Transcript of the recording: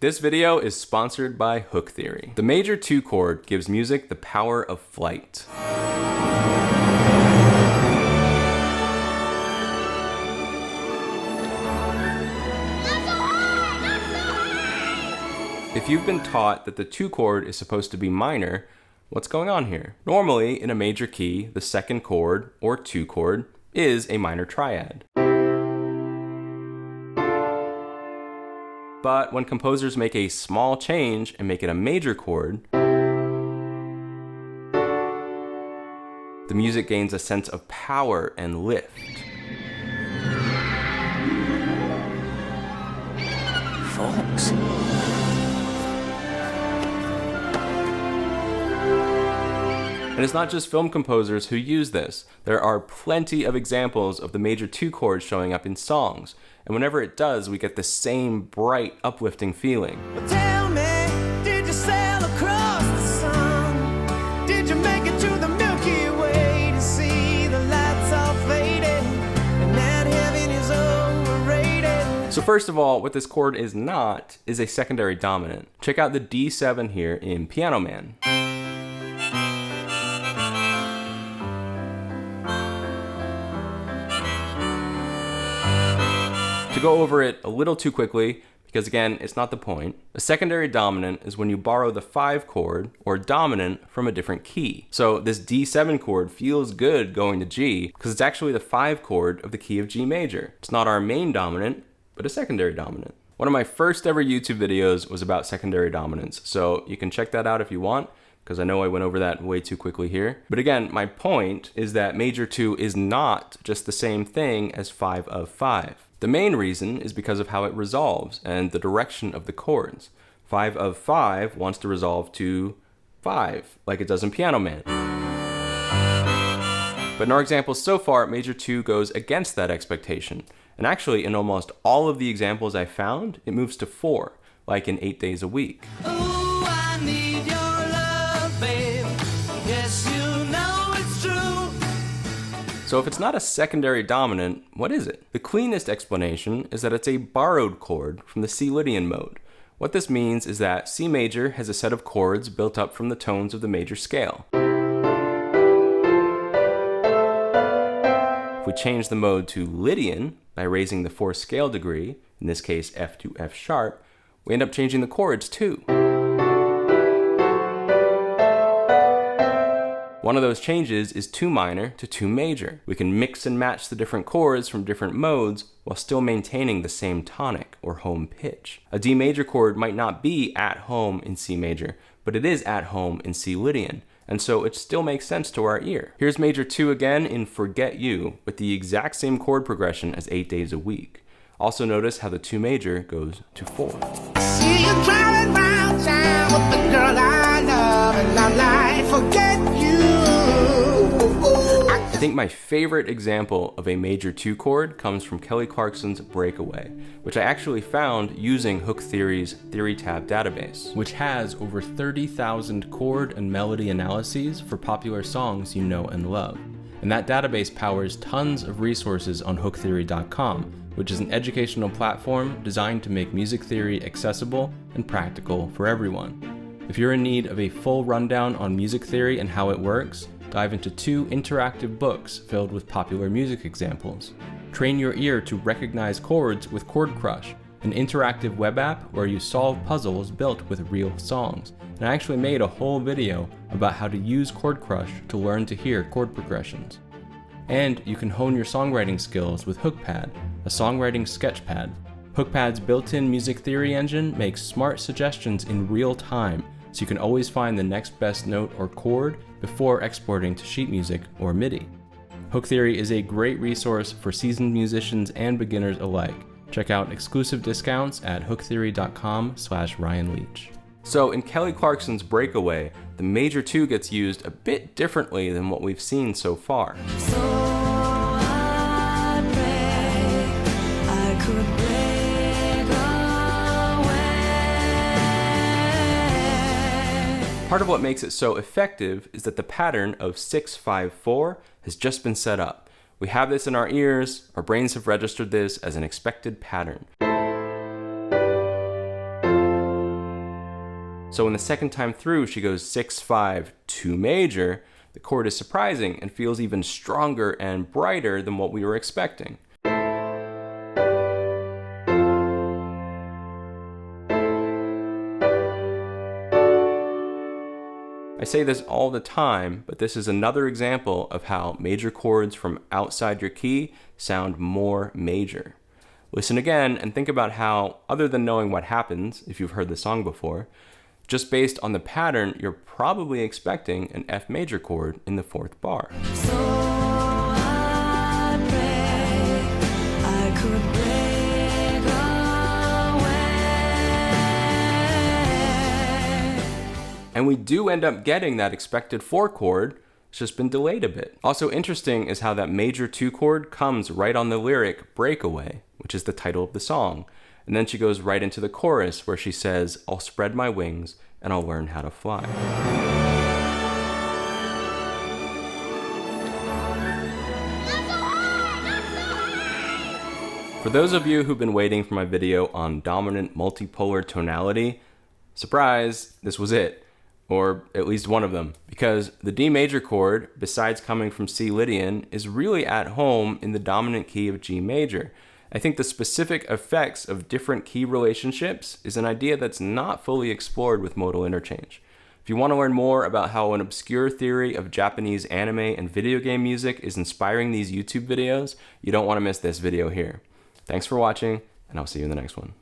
This video is sponsored by Hook Theory. The major 2 chord gives music the power of flight. If you've been taught that the 2 chord is supposed to be minor, what's going on here? Normally, in a major key, the 2nd chord, or 2 chord, is a minor triad. But when composers make a small change and make it a major chord, the music gains a sense of power and lift. Folks. And it's not just film composers who use this. There are plenty of examples of the major 2 chord showing up in songs. And whenever it does, we get the same bright, uplifting feeling. Well, tell me, did you sail across the sun? Did you make it to the Milky Way to see the lights all faded and that heaven is overrated? So first of all, what this chord is not is a secondary dominant. Check out the D7 here in Piano Man. To go over it a little too quickly, because again, it's not the point. A secondary dominant is when you borrow the 5 chord, or dominant, from a different key. So this D7 chord feels good going to G, because it's actually the 5 chord of the key of G major. It's not our main dominant, but a secondary dominant. One of my first ever YouTube videos was about secondary dominants, so you can check that out if you want, because I know I went over that way too quickly here. But again, my point is that major 2 is not just the same thing as 5 of 5. The main reason is because of how it resolves and the direction of the chords. 5 of 5 wants to resolve to 5, like it does in Piano Man. But in our examples so far, major 2 goes against that expectation. And actually, in almost all of the examples I found, it moves to 4, like in 8 Days a Week. Ooh, I need your love, babe. Yes, you know it's true. So if it's not a secondary dominant, what is it? The cleanest explanation is that it's a borrowed chord from the C Lydian mode. What this means is that C major has a set of chords built up from the tones of the major scale. If we change the mode to Lydian by raising the 4th scale degree, in this case F to F sharp, we end up changing the chords too. One of those changes is 2 minor to 2 major. We can mix and match the different chords from different modes while still maintaining the same tonic or home pitch. A D major chord might not be at home in C major, but it is at home in C Lydian, and so it still makes sense to our ear. Here's major 2 again in Forget You, with the exact same chord progression as 8 Days a Week. Also notice how the 2 major goes to 4. See you driving round town with the girl I love, and I'm like, forget you. I think my favorite example of a major 2 chord comes from Kelly Clarkson's Breakaway, which I actually found using Hook Theory's TheoryTab database, which has over 30,000 chord and melody analyses for popular songs you know and love. And that database powers tons of resources on hooktheory.com, which is an educational platform designed to make music theory accessible and practical for everyone. If you're in need of a full rundown on music theory and how it works, dive into 2 interactive books filled with popular music examples. Train your ear to recognize chords with Chord Crush, an interactive web app where you solve puzzles built with real songs. And I actually made a whole video about how to use Chord Crush to learn to hear chord progressions. And you can hone your songwriting skills with HookPad, a songwriting sketchpad. HookPad's built-in music theory engine makes smart suggestions in real time, so you can always find the next best note or chord before exporting to sheet music or MIDI. Hook Theory is a great resource for seasoned musicians and beginners alike. Check out exclusive discounts at hooktheory.com/Ryan Leach. So in Kelly Clarkson's Breakaway, the major 2 gets used a bit differently than what we've seen so far. So I pray I could break away. Part of what makes it so effective is that the pattern of 6-5-4 has just been set up. We have this in our ears, our brains have registered this as an expected pattern. So when the second time through she goes 6-5 to major, the chord is surprising and feels even stronger and brighter than what we were expecting. I say this all the time, but this is another example of how major chords from outside your key sound more major. Listen again and think about how, other than knowing what happens if you've heard the song before, just based on the pattern, you're probably expecting an F major chord in the 4th bar. So I pray I could break away. And we do end up getting that expected 4 chord, it's just been delayed a bit. Also interesting is how that major 2 chord comes right on the lyric Breakaway, which is the title of the song. And then she goes right into the chorus where she says, I'll spread my wings and I'll learn how to fly. For those of you who've been waiting for my video on dominant multipolar tonality, surprise, this was it. Or at least one of them, because the D major chord, besides coming from C Lydian, is really at home in the dominant key of G major. I think the specific effects of different key relationships is an idea that's not fully explored with modal interchange. If you want to learn more about how an obscure theory of Japanese anime and video game music is inspiring these YouTube videos, you don't want to miss this video here. Thanks for watching, and I'll see you in the next one.